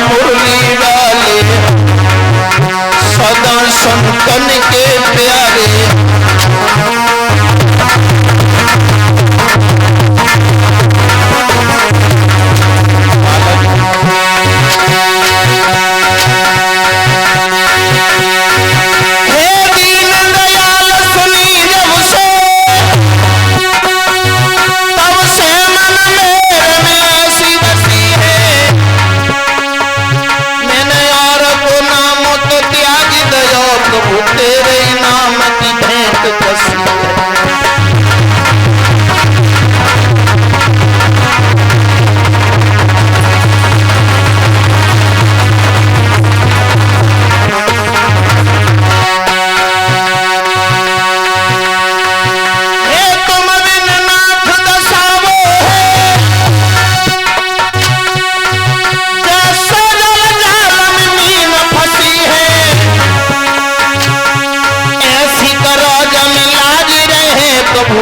मुरली वाले सदा संतन के प्यारे। तेरे नाम की भेंट कसी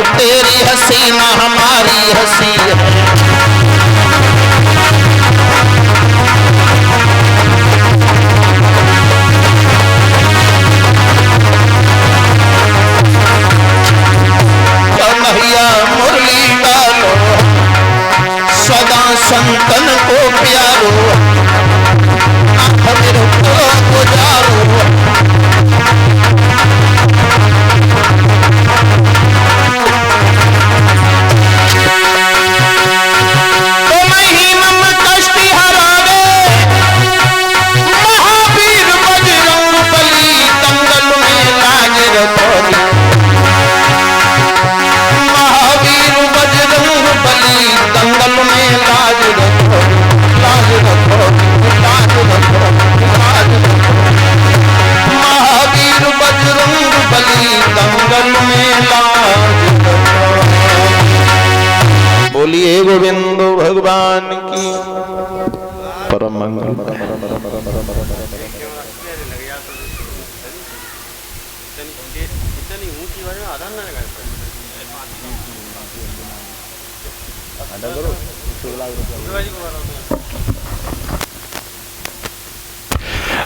तेरी हंसी ना हमारी हंसी है। कन्हैया मुरली डालो सदा संतन को प्यारो आँख में गुजारो। बोलिए गोविंद भगवान की परम मंगल।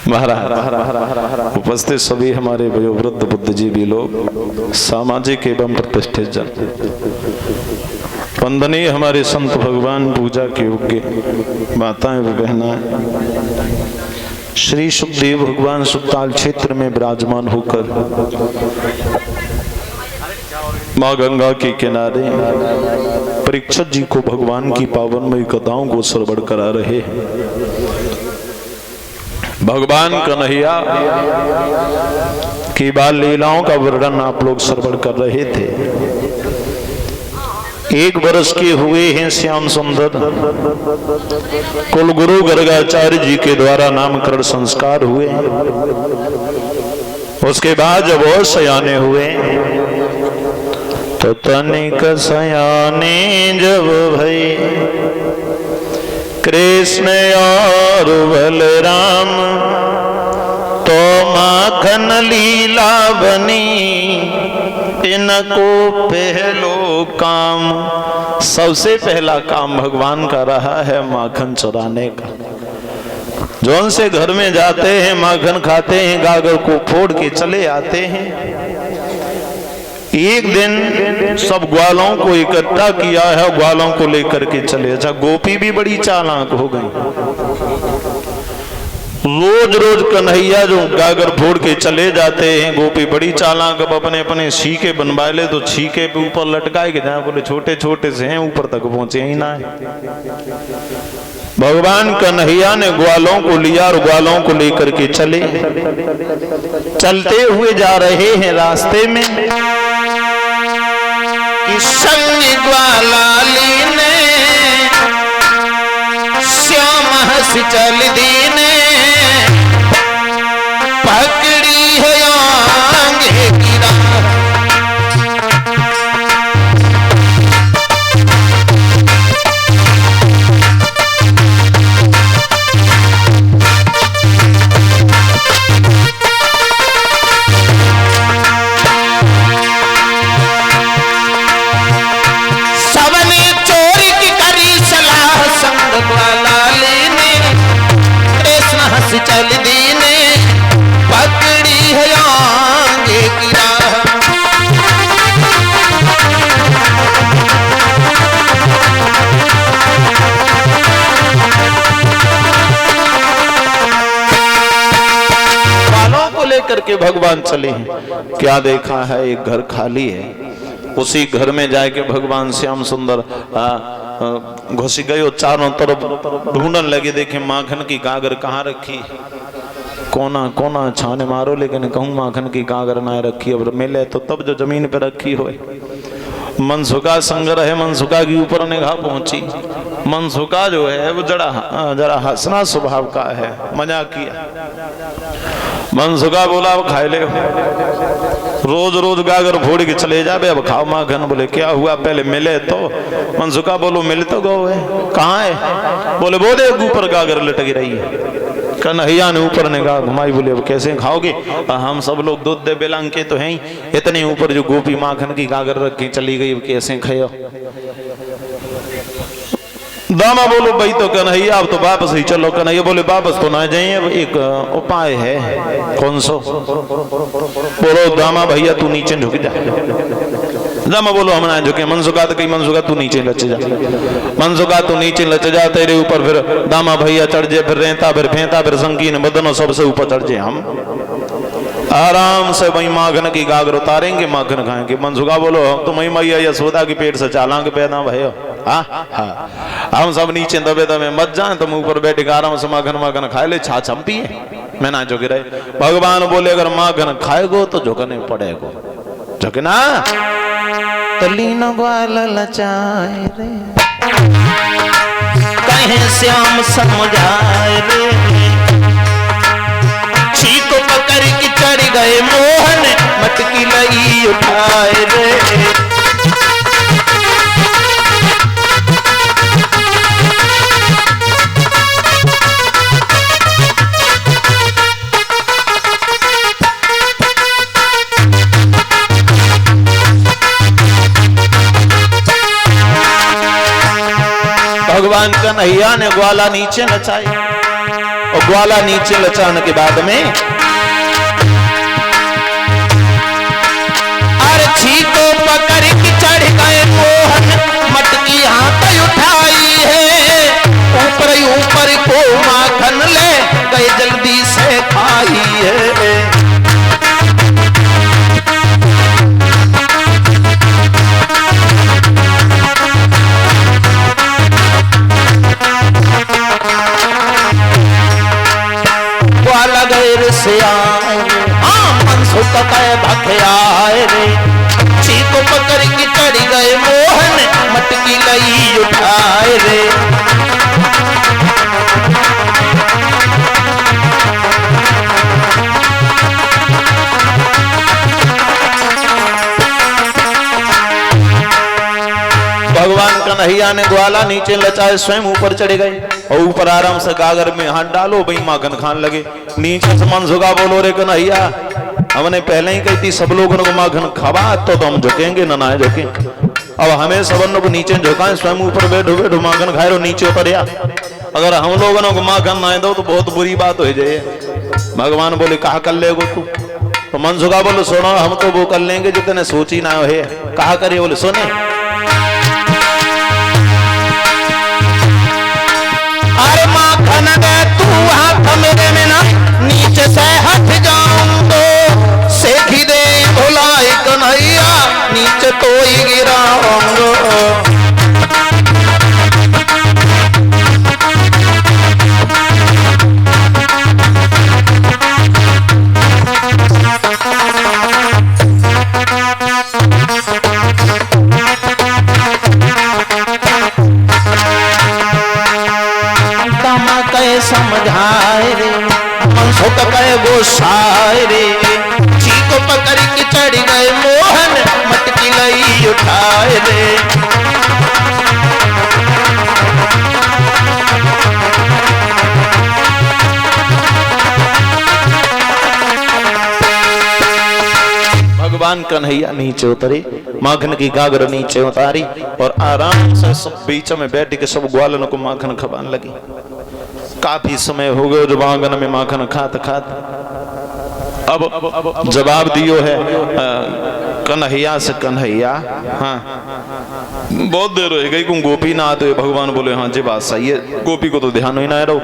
महाराज उपस्थित सभी हमारे वयोवृद्ध बुद्धिजीवी लोग, सामाजिक एवं प्रतिष्ठित जन, वंदनीय हमारे संत भगवान, पूजा के योग्य माताएं व बहनाएं, श्री सुखदेव भगवान सुखताल क्षेत्र में विराजमान होकर माँ गंगा के किनारे परीक्षित जी को भगवान की पावनमयी कथाओं को श्रवण करा रहे हैं। भगवान कन्हैया की बाल लीलाओं का वर्णन आप लोग श्रवण कर रहे थे। 1 वर्ष के हुए हैं श्याम सुंदर, कुल गुरु गर्गाचार्य जी के द्वारा नामकरण संस्कार हुए। उसके बाद जब और सयाने हुए तो तनिक सयाने जब भई कृष्ण और बलराम, तो माखन लीला बनी इनको पहलो काम। सबसे पहला काम भगवान का रहा है माखन चुराने का। जो उनसे घर में जाते हैं, माखन खाते हैं, गागर को फोड़ के चले आते हैं। एक दिन सब ग्वालों को इकट्ठा किया है, ग्वालों को लेकर के चले। अच्छा, गोपी भी बड़ी चालाक हो गई। रोज रोज कन्हैया जो गागर फोड़ के चले जाते हैं, गोपी बड़ी चालाक, अब अपने अपने छीके बनवा ले तो छीके पे ऊपर लटकाए के जहाँ बोले छोटे छोटे से हैं, ऊपर तक पहुंचे ही ना है। भगवान कन्हैया ने ग्वालों को लिया और ग्वालों को लेकर के चले। चलते हुए जा रहे हैं, रास्ते में संग ग्वाला लीने श्याम हंस चल दीने, पकड़ी है आंगे गिरा। चल दीने पकड़ी है आगे की राह। बालों को लेकर के भगवान चले हैं। क्या देखा है, एक घर खाली है, उसी घर में जाके भगवान श्याम सुंदर घुस गए और चारों तरफ ढूंढने लगे। देखे माखन की गागर कहाँ रखी, कोना कोना छाने मारो लेकिन कहूँ माखन की गागर ना रखी। अब मिले तो तब जो जमीन पे रखी हो। मनसुखा संग्रह है, मनसुखा के ऊपर निगाह पहुंची। मनसुखा जो है वो जरा हंसना स्वभाव का है, मजाक किया। मनसुखा बोला अब खाए ले, रोज रोज गागर फोड़ के चले जाबे, अब खाओ माखन। बोले क्या हुआ, पहले मिले तो। मनसुखा बोलो मिल तो गो है, कहाँ है? बोले वो देख ऊपर गागर लटक रही है। कन्हैया ने ऊपर ने कहा घुमाई। बोले अब कैसे खाओगे, हम सब लोग दूध दे बेलांग के तो हैं ही, इतने ऊपर जो गोपी माखन की गागर रख के चली गई, कैसे खाओ? दामा बोलो भाई तो कन्हैया अब तो वापस ही चलो। कन्हैया बोले वापस तो ना जाइए, अब एक उपाय है। कौन सो? बोलो दामा भैया तू नीचे झुक जा। दामा बोलो हम ना झुके। मनसुखा तो कही मनसुखा तू नीचे लच जा, मनसुखा तू नीचे लच जा, तेरे ऊपर फिर दामा भैया चढ़ जाए, फिर रेता फिर फेंता फिर संकीन बदनो सबसे ऊपर चढ़ जाए। हम आराम से वही माखन की गागर उतारेंगे, माखन खाएंगे। मनसुखा बोलो तुम ही मैया यशोदा के पेट से चालांगे पैदा भैया। हम सब नीचे दबे दबे मत जाए, तुम ऊपर बैठे आराम से माखन माखन खाए ले, छाछ हम पिए, मैं ना झुक रहे। भगवान बोले अगर माखन खाएगो तो झुकने पड़ेगो, झुकना तलीन ग्वाल लचाए रे, कहे श्याम समझाए रे। छीको पकड़ के चढ़ गए मोहन, मटकी लई उठाए रे। भगवान कन्हैया ने ग्वाला नीचे नचाई, और ग्वाला नीचे नचाने के बाद में अरछी को पकड़ के चढ़ गए मोहन, मटकी हाथ उठाई है, ऊपर ऊपर को माखन ले गए जल्दी से खाई है। मनसुखा भखयाए रे, छीको पकड़ के चढ़ गए मोहन, मटकी लई उठाए रे। भगवान कन्हैया ने ग्वाला नीचे लचाए, स्वयं ऊपर चढ़े गए और ऊपर आराम से गागर में हाथ डालो, भाई माखन खान लगे। नीचे से मनसुखा बोलो रे कन्हैया हमने पहले ही कही थी सब लोगों को माखन खावा तो हम झुकेंगे ना ना झुके। अब हमें सबनों को नीचे झुकाएं, स्वयं ऊपर बैठो बैठो माखन खाए नीचे उतरिया। अगर हम लोगों को माखन ना दो तो बहुत बुरी बात हो जाए। भगवान बोले कहा कर लेगो तू? तो मनसुखा बोलो सुनो हम तो वो कर लेंगे जितने सोची ना है। कहा करे? बोले सुने अरे माखन दे तू हाथ मेरे में ना, नीचे से हट जाऊंगो, सेखी दे भुलाए कन्हैया, नीचे तो ही गिराऊंगो। समझाए रे, मनसुखा कहे गोसाए रे, छीको पकड़ के चढ़ गए मोहन, मटकी लई उठाए रे। भगवान कन्हैया नीचे उतरे, माखन की गागर नीचे उतारी और आराम से सब बीच में बैठ के सब ग्वालन को माखन खवाने लगी। काफी समय हो गयो जो आंगन में माखन खात खात। अब जवाब दियो है कन्हैया से, कन्हैया हाँ बहुत देर हो गई गोपी ना आते। भगवान बोले हाँ जी बात सही है, गोपी को तो ध्यान ही ना रहो।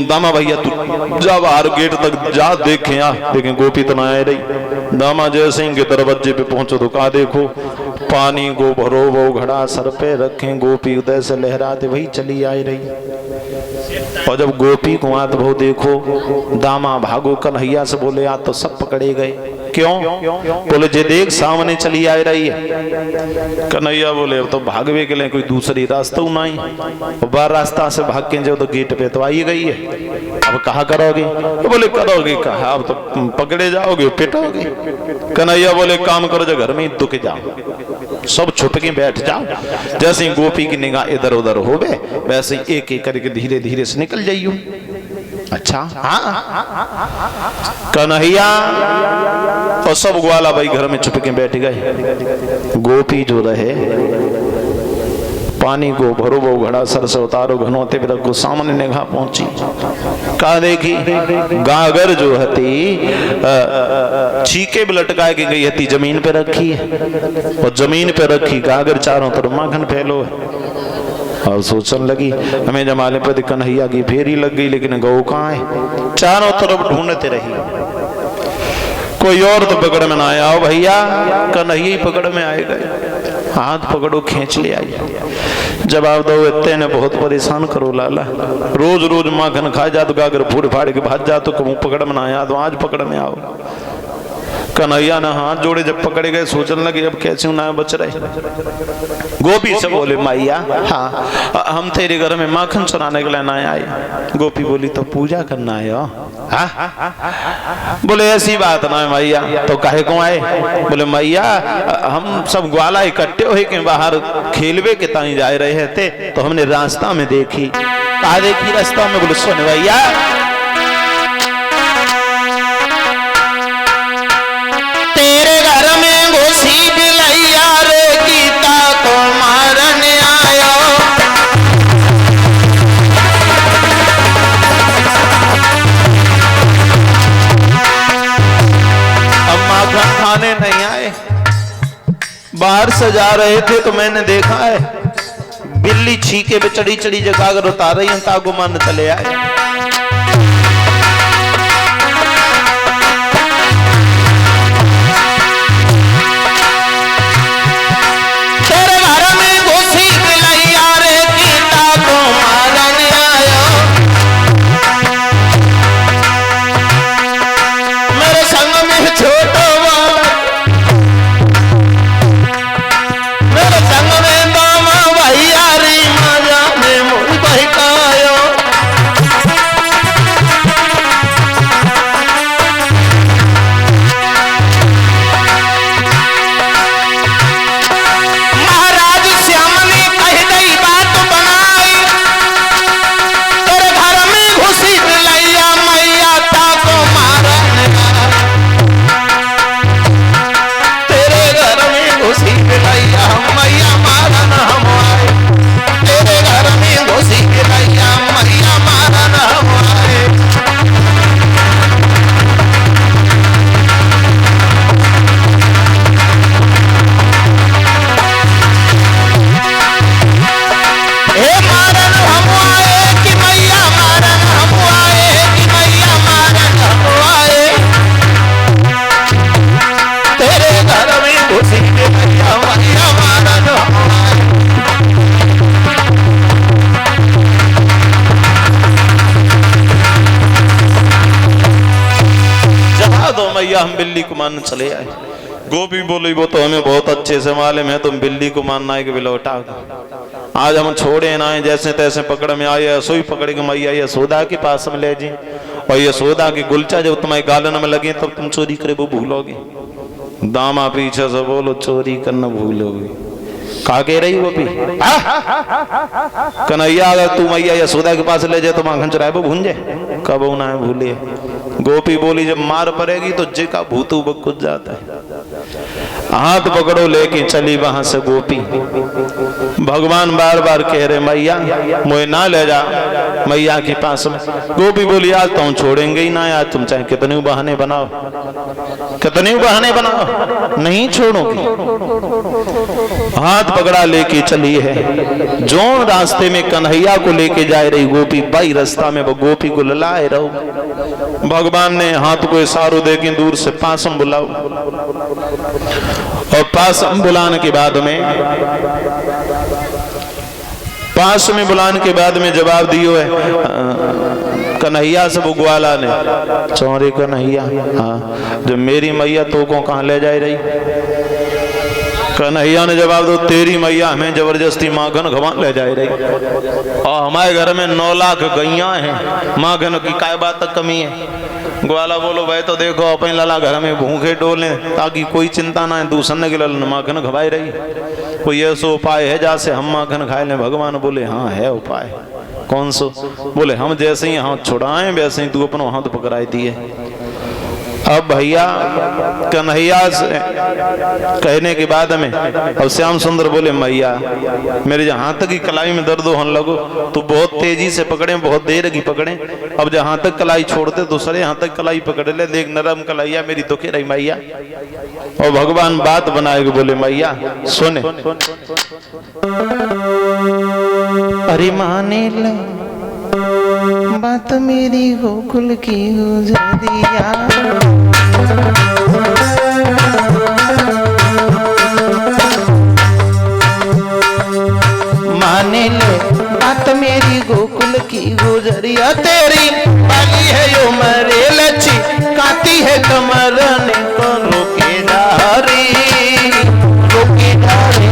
दामा भैया तू जा बाहर गेट तक जा, देखे लेकिन गोपी तो ना आ रही। दामा जैसे ही के दरवाजे पे पहुंचो तो कहा देखो पानी को भरो वो घड़ा सर पे रखे, गोपी उदय से लहराते वही चली आ रही। और जब गोपी को आत भो देखो, दामा भागो कन्हैया से बोले आ तो सब पकड़े गए। क्यों? बोले जे देख सामने चली आ रही है। कन्हैया बोले अब तो भागवे के लिए कोई दूसरी रास्ता नहीं, बार रास्ता से भाग के जो तो गेट पे तो आई गई है, अब कहा करोगे? तो बोले करोगे कहा, अब तो पकड़े जाओगे पिटोगे। कन्हैया बोले काम करो जो घर में ही दुख जाओ, सब छुप के बैठ जाओ। जैसे ही गोपी की निगाह इधर उधर हो गए वैसे ही एक एक करके धीरे धीरे से निकल जाइयो। अच्छा हाँ कन्हैया और सब ग्वाला भाई घर में छुप के बैठ गए। गोपी जो रहे पानी को भरो वो घड़ा सर से उतारो घनोते पे रखो, सामने निगाह पहुंची कहा देखी गागर जो हती छीके भी लटका के गई हती जमीन पे रखी है, और जमीन पे रखी गागर चारों तरफ माखन फैलो है। और सोचने लगी हमें जमाने पर कन्हैया की फेरी लग गई, लेकिन गौ कहाँ है? चारों तरफ ढूंढते रही, कोई और तो पकड़ में ना आया। भैया कन्हैया ही पकड़ में आए गए, हाथ पकड़ो खींच ले आई। जवाब दो इतने ने बहुत परेशान करो लाला, रोज रोज माखन खा जा तो गागर फूट फाड़ के भाज जा तो कबू पकड़ में ना आया, तो आज पकड़ में आओ। कन्हैया ने हाथ जोड़े, जब पकड़े गए सोचने लगे अब कैसे ना बच रहे। गोपी से बोले मैया हाँ हम तेरे घर में माखन चुराने के लिए ना आए। गोपी बोली तो पूजा करना आए हो? बोले ऐसी बात ना है मैया, तो काहे को आए? बोले मैया हम सब ग्वाला इकट्ठे हो के बाहर खेलवे के ताई जा रहे थे, तो हमने रास्ता में देखी। कहा देखी रास्ता में? बोले सुन भैया नहीं आए, बाहर से जा रहे थे तो मैंने देखा है बिल्ली छीके पे चढ़ी चढ़ी जगह उतार रही है, तागो मान चले आए। हम बिल्ली को मारने चले आए। गोपी बोली वो तो हमें बहुत अच्छे से मालूम है तुम बिल्ली को मारना है कि बिलौटा। आज हम छोड़े ना आए, जैसे तैसे पकड़ में आए, सोई पकड़ के मैया यशोदा के पास में ले जी, और यशोदा की गुलचा जब तुम्हारे गालन में लगे तब तुम चोरी करे वो भूलोगे। दामा पीछे से बोलो चोरी करना भूलोगे। कहा कह रही गोपी? कन्हैया अगर तू मैया यशोदा के पास ले जाए तो माखन चुराए वो भूंजे, कब ना है भूलिए। गोपी बोली जब मार पड़ेगी तो जे का भूतू बकुत जाता है। हाथ पकड़ो लेके चली वहां से गोपी। भगवान बार बार कह रहे मैया मुझे ना ले जा मैया के पास में। गोपी बोली आज तुम छोड़ेंगे ही ना, यार तुम चाहे कितने बहाने बनाओ, कितने बहाने बनाओ नहीं छोड़ोगे। हाथ पकड़ा लेके चली है। जो रास्ते में कन्हैया को लेके जा रही गोपी, भाई रास्ता में वो गोपी को ललाए रहो। भगवान ने हाथ को इशारो दे के दूर से पासम बुलाओ, और पास में बुलाने के बाद में जवाब दियो है कन्हैया से वो ग्वाला ने, चौरे कन्हैया हाँ जो मेरी मैया तो को कहाँ ले जा रही। कन्हैया ने जवाब दो तेरी मैया हमें जबरदस्ती माखन घवा ले जा रही, और हमारे घर में 9 लाख गैया हैं, माखन की काय बात तक कमी है। ग्वाला बोलो भाई तो देखो अपने लाला घर में भूखे डोले ताकि कोई चिंता ना है, दूसरे के लाल माखन खवाई रही। कोई ऐसा उपाय है जैसे हम माखन खाए लें? भगवान बोले हाँ है उपाय। कौन सो? बोले हम जैसे ही हाथ छुड़ाएं वैसे ही तू अपना हाथ पकड़ाई दिए। अब भैया कन्हैया से कहने के बाद में अब श्याम सुंदर बोले मैया मेरे जहां तक की कलाई में दर्द होने लगो तो बहुत तेजी से पकड़े, बहुत देर की पकड़े। अब जहां तक कलाई छोड़ते दूसरे हाथ तक कलाई पकड़ ले, देख नरम कलाइया मेरी दुखे रही मैया। और भगवान बात बनाए बोले मैया सुने, अरे माने ले बात मेरी गोकुल की गुजरिया, माने ले बात मेरी गोकुल की गुजरिया। तेरी बाली है यो मरे लच्छी काती है कमर ने को रोके धारी, रोके धारी।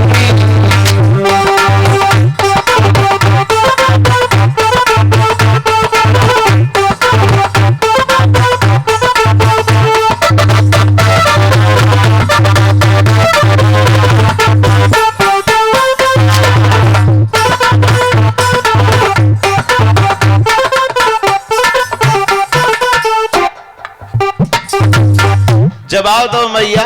जवाब दो मैया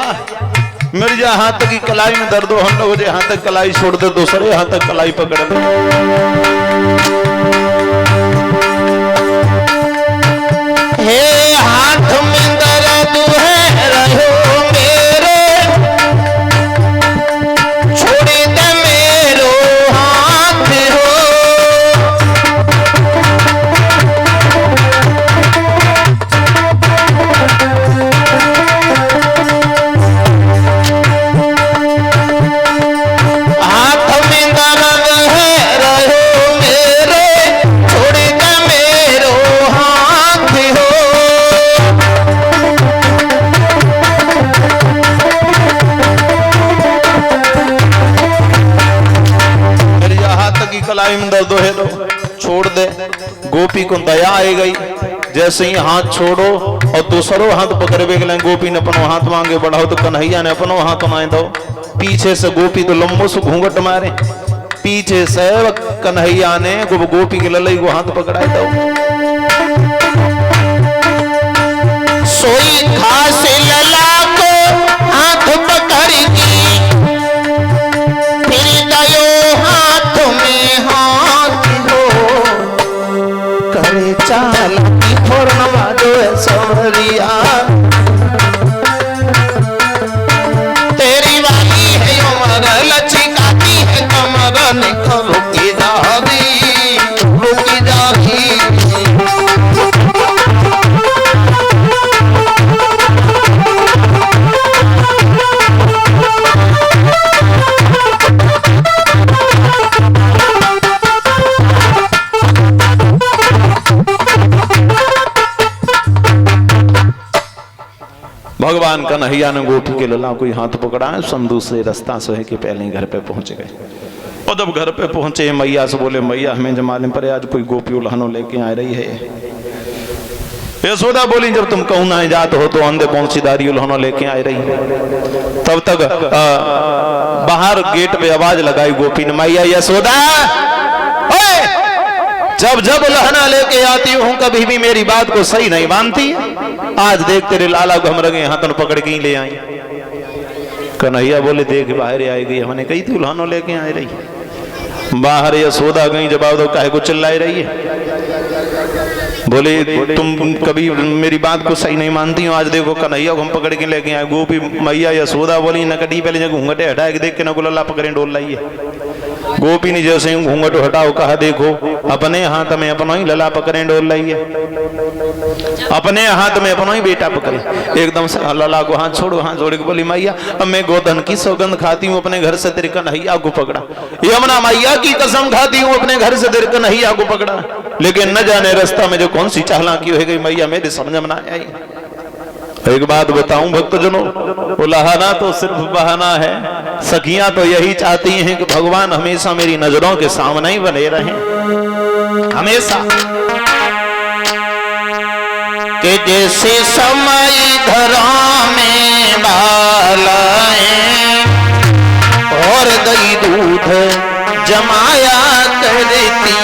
मेरे जो हाथ तक की कलाई में दर्द हो, हम लोग जो हाथ तक कलाई छोड़ दे दूसरे हाथ तक कलाई पकड़ दे। हे हाथ में दर्द है रहो मेरे, छोड़ दे मेरो हाथ हो। दर्द है तो छोड़ दे। गोपी को दया आई गई, जैसे ही हाथ छोड़ो और दूसरो हाथ पकड़ बेगले। गोपी ने अपनो हाथ मांगे बढ़ाओ तो कन्हैया ने अपनो हाथ माए दो। पीछे से गोपी तो लंबो से घूंघट मारे, पीछे से कन्हैया ने गोपी के ललई को हाथ पकड़ाए दो। सोई खास लला को हाथ पकड़गी, फिर दयो हाथ में हाथ हो। करे चाल की फोरनवा जो है सवरिया, तेरी वाली है यो मगर लचकाती है कमर ने रुकी जागी, रुकी जागी। भगवान कन्हैया ने गोपी के लला कोई हाथ पकड़ा, संधु से रास्ता सोहे के पहले ही घर पे पहुंच गए। और जब घर पे पहुंचे मैया से बोले मैया हमें जमाने पर आज कोई गोपी उल्हानो लेके आ रही है। यशोदा बोली जब तुम कहूं ना जात हो तो अंधे पहुंचीदारी उल्हानो लेके आ रही है। तब तक बाहर गेट पे आवाज लगाई गोपी ने, मैया यशोदा जब जब लहना लेके आती हूँ कभी भी मेरी बात को सही नहीं मानती। आज देख तेरे लाला को हम रंगे हाथों पकड़ के ही ले आई। कन्हैया बोले देख बाहर आएगी, हमने कही थी उल्हानो लेके आए रही। बाहर यशोदा गई, जवाब दो काहे को चिल्लाई रही है। बोले तुम कभी मेरी बात को सही नहीं मानती हो, आज देखो कन्हैया को हम पकड़ के लेके आए। गोपी मैया यशोदा बोली नकटी पहले घूंघटे हटा के देख के न गुलाला पकड़े डोल लाई है। गोपी ने जैसे घूंघट हटाओ कहा देखो अपने हाथ में अपना ही लला पकड़े डोल लाई है, अपने हाथ में अपना ही बेटा पकड़े। एकदम से लला को हाथ छोड़ो, हाथ जोड़ के बोली मैया अब मैं गोधन की सौगंध खाती हूँ, अपने घर से तेरे कन्हैया को पकड़ा। यमुना मैया की कसम खाती हूँ, अपने घर से तेरे कन्हैया को पकड़ा। लेकिन न जाने रास्ता में जो कौन सी चालाकी हो गई मैया मेरे समझ में ना आई। एक बात बताऊं भक्तजनों, उलाहना तो सिर्फ बहाना है। सखियां तो यही चाहती हैं कि भगवान हमेशा मेरी नजरों के सामने ही बने रहें, हमेशा। कि जैसे समय घरों में बालाएं और दही दूध जमाया करती हैं।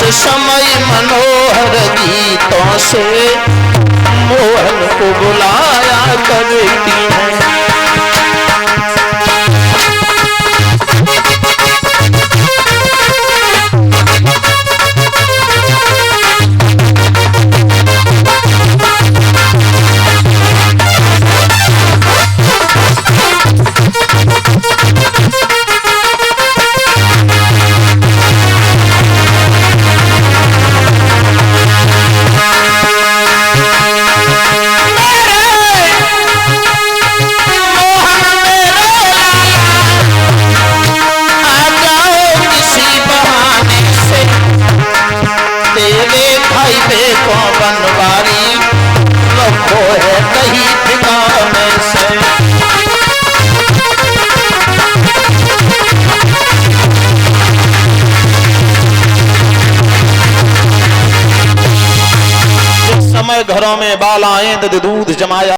समय मनोहर गीतों से मोहन को बुलाया करती हैं। घरों में बाल आए तो दूध जमाया